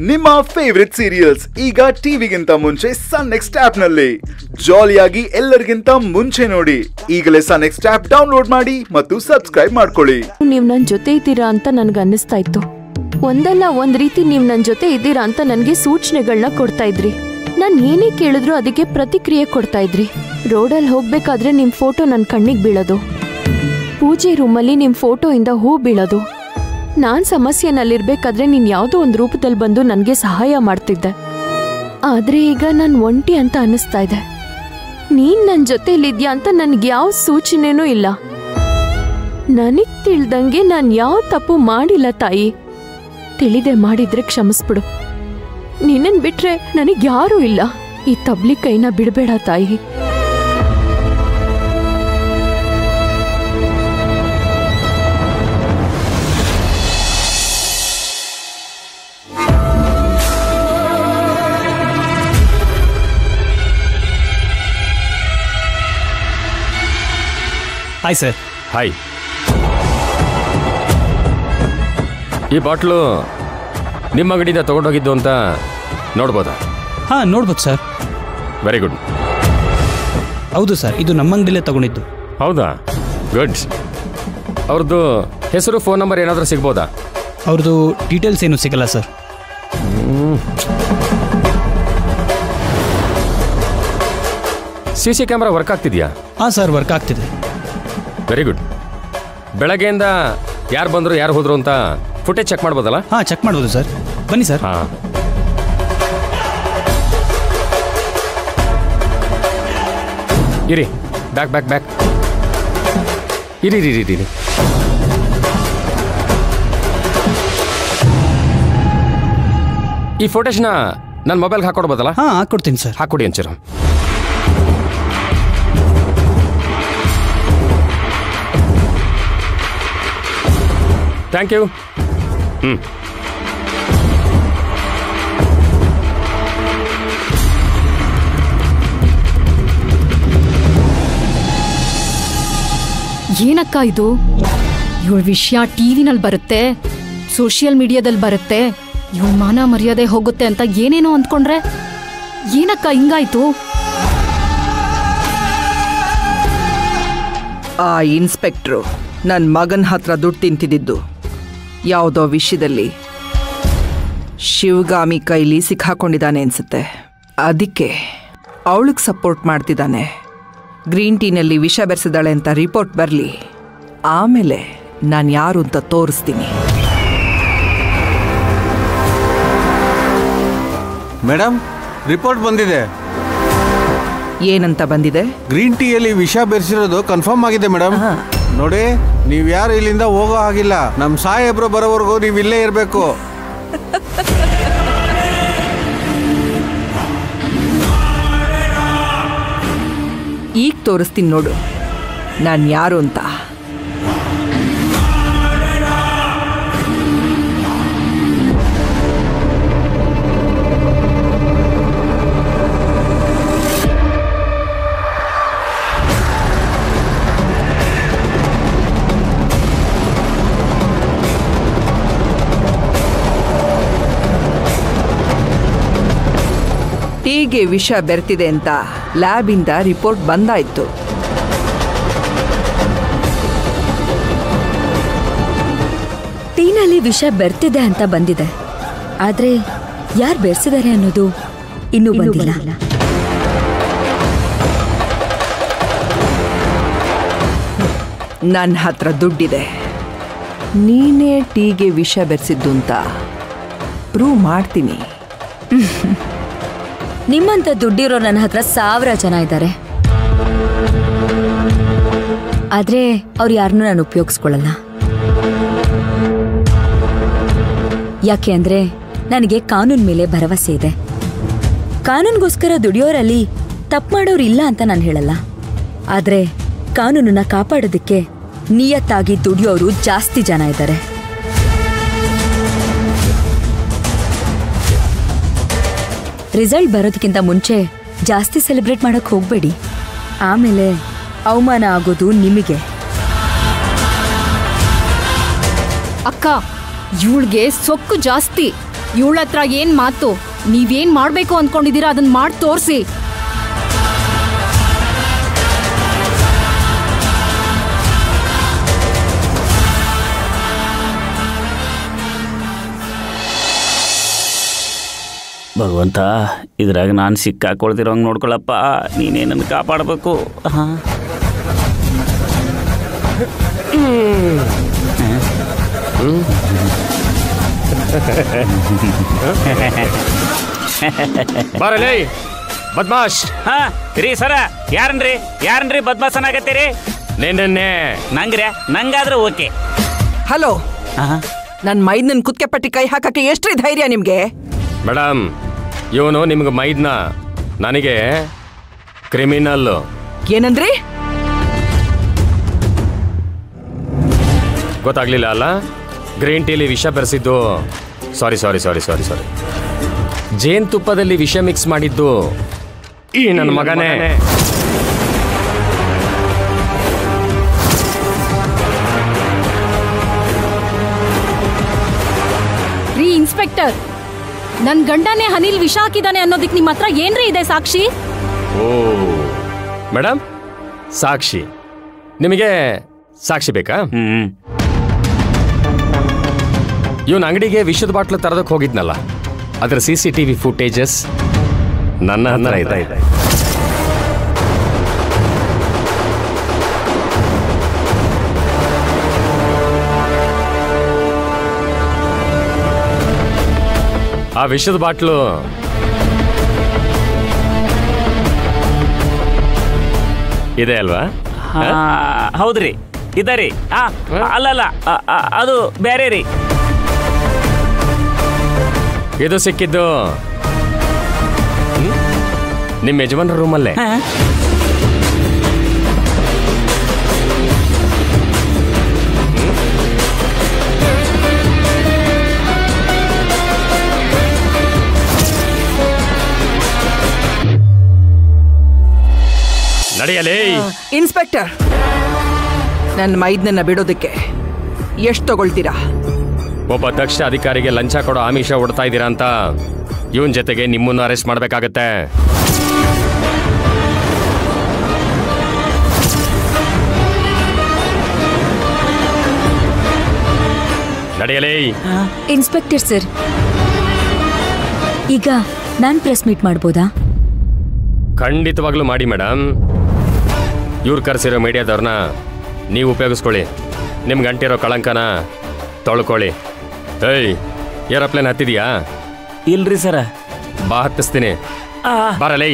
ನಿಮ್ಮ favourite serials ಈಗ ಟಿವಿಗಿಂತ ಮುಂಚೆ ಸನ್ ನೆಕ್ಸ್ಟ್ ಆಪ್ ನಲ್ಲಿ ಜಾಲಿಯಾಗಿ ಎಲ್ಲರಿಗಿಂತ ಮುಂಚೆ ನೋಡಿ. ಈಗಲೇ ಸನ್ ನೆಕ್ಸ್ಟ್ ಆಪ್ ಡೌನ್ಲೋಡ್ ಮಾಡಿ ಮತ್ತು ಸಬ್ಸ್ಕ್ರೈಬ್ ಮಾಡ್ಕೊಳ್ಳಿ. ನೀವು ನನ್ನ ಜೊತೆ ಇದ್ದೀರಾ ಅಂತ ನನಗೆ ಅನ್ನಿಸ್ತಾ ಇತ್ತು. ಒಂದಲ್ಲ ಒಂದ್ ರೀತಿ ನೀವು ನನ್ನ ಜೊತೆ ಇದ್ದೀರಾ ಅಂತ ನನಗೆ ಸೂಚನೆಗಳನ್ನ ಕೊಡ್ತಾ ಇದ್ರಿ. ನಾನು ಏನೇ ಕೇಳಿದ್ರು ಅದಕ್ಕೆ ಪ್ರತಿಕ್ರಿಯೆ ಕೊಡ್ತಾ ಇದ್ರಿ. ರೋಡಲ್ಲಿ ಹೋಗ್ಬೇಕಾದ್ರೆ ನಿಮ್ ಫೋಟೋ ನನ್ನ ಕಣ್ಣಿಗೆ ಬೀಳೋದು, ಪೂಜೆ ರೂಮಲ್ಲಿ ನಿಮ್ ಫೋಟೋಯಿಂದ ಹೂ ಬೀಳೋದು. ನಾನ್ ಸಮಸ್ಯೆನಲ್ಲಿರ್ಬೇಕಾದ್ರೆ ನೀನ್ ಯಾವುದೋ ಒಂದು ರೂಪದಲ್ಲಿ ಬಂದು ನನಗೆ ಸಹಾಯ ಮಾಡ್ತಿದ್ದೆ. ಆದ್ರೆ ಈಗ ನಾನು ಒಂಟಿ ಅಂತ ಅನ್ನಿಸ್ತಾ ಇದೆ. ನೀನ್ ನನ್ನ ಜೊತೆಲಿದ್ಯಾ ಅಂತ ನನ್ಗೆ ಯಾವ ಸೂಚನೆನೂ ಇಲ್ಲ. ನನಗ್ ತಿಳ್ದಂಗೆ ನಾನು ಯಾವ ತಪ್ಪು ಮಾಡಿಲ್ಲ ತಾಯಿ. ತಿಳಿದೆ ಮಾಡಿದ್ರೆ ಕ್ಷಮಿಸ್ಬಿಡು. ನಿನ್ನನ್ ಬಿಟ್ರೆ ನನಗ್ ಯಾರೂ ಇಲ್ಲ. ಈ ತಬ್ಲಿ ಕೈನ ಬಿಡಬೇಡ ತಾಯಿ. Hi sir. ಹಾಯ್. ಈ ಬಾಟ್ಲು ನಿಮ್ಮ ಅಂಗಡಿಯಿಂದ ತೊಗೊಂಡೋಗಿದ್ದು ಅಂತ ನೋಡ್ಬೋದಾ? ಹಾಂ, ನೋಡ್ಬೋದು ಸರ್. Very good. ಹೌದು ಸರ್, ಇದು ನಮ್ಮ ಅಂಗಡಿಲೇ ತಗೊಂಡಿದ್ದು. ಹೌದಾ? ಗುಡ್. ಅವ್ರದ್ದು ಹೆಸರು, ಫೋನ್ ನಂಬರ್ ಏನಾದರೂ ಸಿಗ್ಬೋದಾ? ಅವ್ರದ್ದು ಡೀಟೇಲ್ಸ್ ಏನೂ ಸಿಗಲ್ಲ ಸರ್. CC ಕ್ಯಾಮ್ರಾ ವರ್ಕ್ ಆಗ್ತಿದೆಯಾ? ಹಾಂ ಸರ್, ವರ್ಕ್ ಆಗ್ತಿದೆ. Very good. ಬೆಳಗ್ಗೆಯಿಂದ ಯಾರು ಬಂದರು ಯಾರು ಹೋದರು ಅಂತ ಫುಟೇಜ್ ಚೆಕ್ ಮಾಡ್ಬೋದಲ್ಲ? ಹಾಂ, ಚೆಕ್ ಮಾಡ್ಬೋದು ಸರ್. ಬನ್ನಿ ಸರ್. ಹಾಂ. ಇರಿ, ಬ್ಯಾಕ್ ಬ್ಯಾಕ್ ಬ್ಯಾಕ್ ಇರಿ ಇರಿ ಇರಿ ಇರಿ. ಈ ಫೋಟೇಜ್ನ ನನ್ನ ಮೊಬೈಲ್ಗೆ ಹಾಕೊಡ್ಬೋದಲ್ಲ? ಹಾಂ, ಹಾಕ್ಕೊಡ್ತೀನಿ ಸರ್. ಹಾಕ್ಕೊಡಿ ಒಂಚೂರು. Thank you. ಏನಕ್ಕ ಇದು? ಇವಳ ವಿಷಯ ಟಿವಿನಲ್ಲಿ ಬರುತ್ತೆ, ಸೋಷಿಯಲ್ ಮೀಡಿಯಾದಲ್ಲಿ ಬರುತ್ತೆ, ಇವಳ ಮಾನ ಮರ್ಯಾದೆ ಹೋಗುತ್ತೆ ಅಂತ ಏನೇನೋ ಅಂದ್ಕೊಂಡ್ರೆ ಏನಕ್ಕ ಹಿಂಗಾಯ್ತು? ಆ ಇನ್ಸ್ಪೆಕ್ಟ್ರು ನನ್ನ ಮಗನ ಹತ್ರ ದುಡ್ಡು ತಿಂತಿದ್ದು ಯಾವುದೋ ವಿಷಯದಲ್ಲಿ ಶಿವಗಾಮಿ ಕೈಲಿ ಸಿಕ್ಕಾಕೊಂಡಿದ್ದಾನೆ ಅನ್ಸುತ್ತೆ. ಅದಕ್ಕೆ ಅವಳಿಗೆ ಸಪೋರ್ಟ್ ಮಾಡ್ತಿದ್ದಾನೆ. ಗ್ರೀನ್ ಟೀನಲ್ಲಿ ವಿಷ ಬೆರೆಸಿದಾಳೆ ಅಂತ ರಿಪೋರ್ಟ್ ಬರಲಿ, ಆಮೇಲೆ ನಾನು ಯಾರು ಅಂತ ತೋರಿಸ್ತೀನಿ. ಮೇಡಮ್, ರಿಪೋರ್ಟ್ ಬಂದಿದೆ. ಏನಂತ ಬಂದಿದೆ? ಗ್ರೀನ್ ಟೀಯಲ್ಲಿ ವಿಷ ಬೆರೆಸಿರೋದು ಕನ್ಫರ್ಮ್ ಆಗಿದೆ ಮೇಡಮ್. ನೋಡಿ, ನೀವು ಯಾರು ಇಲ್ಲಿಂದ ಹೋಗೋ ಹಾಗಿಲ್ಲ. ನಮ್ಮ ಸಾಹೇಬ್ರು ಬರೋವರೆಗೂ ನೀವು ಇಲ್ಲೇ ಇರಬೇಕು. ಈಗ ತೋರಿಸ್ತೀನಿ ನೋಡು ನಾನು ಯಾರು ಅಂತ. ಟೀಗೆ ವಿಷ ಬೆರ್ತಿದೆ ಅಂತ ಲ್ಯಾಬಿಂದ ರಿಪೋರ್ಟ್ ಬಂದಾಯ್ತು. ಟೀನಲ್ಲಿ ವಿಷ ಬೆರ್ತಿದೆ ಅಂತ ಬಂದಿದೆ, ಆದ್ರೆ ಯಾರು ಬೆರೆಸಿದ್ದಾರೆ ಅನ್ನೋದು ಇನ್ನೂ ಬಂದಿಲ್ಲ. ನನ್ನ ಹತ್ರ ದುಡ್ಡಿದೆ. ನೀನೇ ಟೀಗೆ ವಿಷ ಬೆರೆಸಿದ್ದು ಅಂತ ಪ್ರೂವ್ ಮಾಡ್ತೀನಿ. ನಿಮ್ಮಂತ ದುಡ್ಡಿರೋ ನನ್ನ ಹತ್ರ 1000 ಜನ ಇದ್ದಾರೆ, ಆದ್ರೆ ಅವ್ರು ಯಾರನ್ನೂ ನಾನು ಉಪಯೋಗಿಸ್ಕೊಳ್ಳಲ್ಲ. ಯಾಕೆ ಅಂದ್ರೆ ನನಗೆ ಕಾನೂನು ಮೇಲೆ ಭರವಸೆ ಇದೆ. ಕಾನೂನಿಗೋಸ್ಕರ ದುಡಿಯೋರಲ್ಲಿ ತಪ್ಪು ಮಾಡೋರು ಇಲ್ಲ ಅಂತ ನಾನು ಹೇಳಲ್ಲ, ಆದ್ರೆ ಕಾನೂನನ್ನ ಕಾಪಾಡೋದಕ್ಕೆ ನಿಯತ್ತಾಗಿ ದುಡಿಯೋರು ಜಾಸ್ತಿ ಜನ ಇದ್ದಾರೆ. ರಿಸಲ್ಟ್ ಬರೋದಕ್ಕಿಂತ ಮುಂಚೆ ಜಾಸ್ತಿ ಸೆಲೆಬ್ರೇಟ್ ಮಾಡಕ್ ಹೋಗ್ಬೇಡಿ, ಆಮೇಲೆ ಅವಮಾನ ಆಗೋದು ನಿಮಗೆ. ಅಕ್ಕ, ಇವಳಿಗೆ ಸೊಕ್ಕು ಜಾಸ್ತಿ. ಇವಳ ಹತ್ರ ಏನ್ ಮಾತು? ನೀವೇನ್ ಮಾಡ್ಬೇಕು ಅನ್ಕೊಂಡಿದೀರಾ ಅದನ್ನ ಮಾಡಿ ತೋರ್ಸಿ. ಭಗವಂತ, ಇದ್ರಾಗ ನಾನು ಸಿಕ್ಕಾಕೊಳ್ತಿರೋಂಗೆ ನೋಡ್ಕೊಳಪ್ಪ, ನೀನೇ ನನ್ನ ಕಾಪಾಡಬೇಕು. ಹಾಂ, ಬರಲೇ ಬದ್ಮಾಶ್. ಹಾ ರೀ ಸರ, ಯಾರನ್ರಿ ಬದ್ಮಾಸನಾಗತ್ತೀರಿ? ನಿನ್ನೆ ನಂಗಾದ್ರೆ ಓಕೆ. ಹಲೋ, ನನ್ನ ಮೈದ್ನನ್ ಕುತ್ಕೆ ಪಟ್ಟಿ ಕೈ ಹಾಕಕ್ಕೆ ಎಷ್ಟ್ರಿ ಧೈರ್ಯ ನಿಮ್ಗೆ? ಮೇಡಮ್, ಇವನು ನಿಮ್ಗೆ ಮೈದ್ನ, ನನಗೆ ಕ್ರಿಮಿನಲ್. ಏನಂದ್ರಿ? ಗೊತ್ತಾಗ್ಲಿಲ್ಲ ಅಲ್ಲ? ಗ್ರೀನ್ ಟೀಲಿ ವಿಷ ಬೆರೆಸಿದ್ದು, ಸಾರಿ, ಜೇನುತುಪ್ಪದಲ್ಲಿ ವಿಷ ಮಿಕ್ಸ್ ಮಾಡಿದ್ದು ಈ ನನ್ನ ಮಗನೇ. ರೀ ಇನ್ಸ್ಪೆಕ್ಟರ್, ನನ್ ಗಂಡನೇ ಹನಿಲ್ ವಿಷ ಹಾಕಿದಾನೆ ಅನ್ನೋದಕ್ಕೆ ನಿಮ್ಮ ಹತ್ರ ಏನ್ರಿ ಇದೆ ಸಾಕ್ಷಿ? ಓ ಮೇಡಮ್, ಸಾಕ್ಷಿ ನಿಮಗೆ ಸಾಕ್ಷಿ ಬೇಕಾ? ಇವನ್ ಅಂಗಡಿಗೆ ವಿಷದ ಬಾಟ್ಲು ತರದಕ್ಕೆ ಹೋಗಿದ್ನಲ್ಲ, ಅದರ CCTV ಫುಟೇಜಸ್ ನನ್ನ ಹತ್ರ ಇದೆ. ಆ ವಿಷದ ಬಾಟ್ಲು ಇದೆ ಅಲ್ವಾ? ಹೌದ್ರಿ, ಇದರಿ. ಅಲ್ಲಲ್ಲ, ಅದು ಬೇರೆ ರೀ. ಇದು ಸಿಕ್ಕಿದ್ದು ನಿಮ್ಮ ಯಜಮಾನ್ರ ರೂಮಲ್ಲೇ. ನಡೆಯಲೇ. ಇನ್ಸ್ಪೆಕ್ಟರ್, ನನ್ನ ಮೈದ್ನನ್ನ ಬಿಡೋದಕ್ಕೆ ಎಷ್ಟು ತಗೊಳ್ತೀರಾ? ಒಬ್ಬ ದಕ್ಷ ಅಧಿಕಾರಿಗೆ ಲಂಚ ಕೊಡೋ ಆಮಿಷ ಹೊಡ್ತಾ ಇದ್ದೀರಾ ಅಂತ ಇವನ್ ಜೊತೆಗೆ ನಿಮ್ಮನ್ನು ಅರೆಸ್ಟ್ ಮಾಡಬೇಕಾಗತ್ತೆ. ನಡೆಯಲೇ. ಇನ್ಸ್ಪೆಕ್ಟರ್ ಸರ್, ಈಗ ನಾನು ಪ್ರೆಸ್ ಮೀಟ್ ಮಾಡ್ಬೋದಾ? ಖಂಡಿತವಾಗ್ಲೂ ಮಾಡಿ ಮೇಡಮ್. ಇವ್ರು ಕರೆಸಿರೋ ಮೀಡಿಯಾದವ್ರನ್ನ ನೀವು ಉಪಯೋಗಿಸ್ಕೊಳ್ಳಿ. ನಿಮ್ಗೆ ಅಂಟಿರೋ ಕಳಂಕನ ತೊಳ್ಕೊಳ್ಳಿ. ಏಯ್, ಏರೋಪ್ಲೇನ್ ಹತ್ತಿದ್ಯಾ? ಇಲ್ರಿ ಸರ. ಬಾ, ಹತ್ತಿಸ್ತೀನಿ. ಬರಲೇ.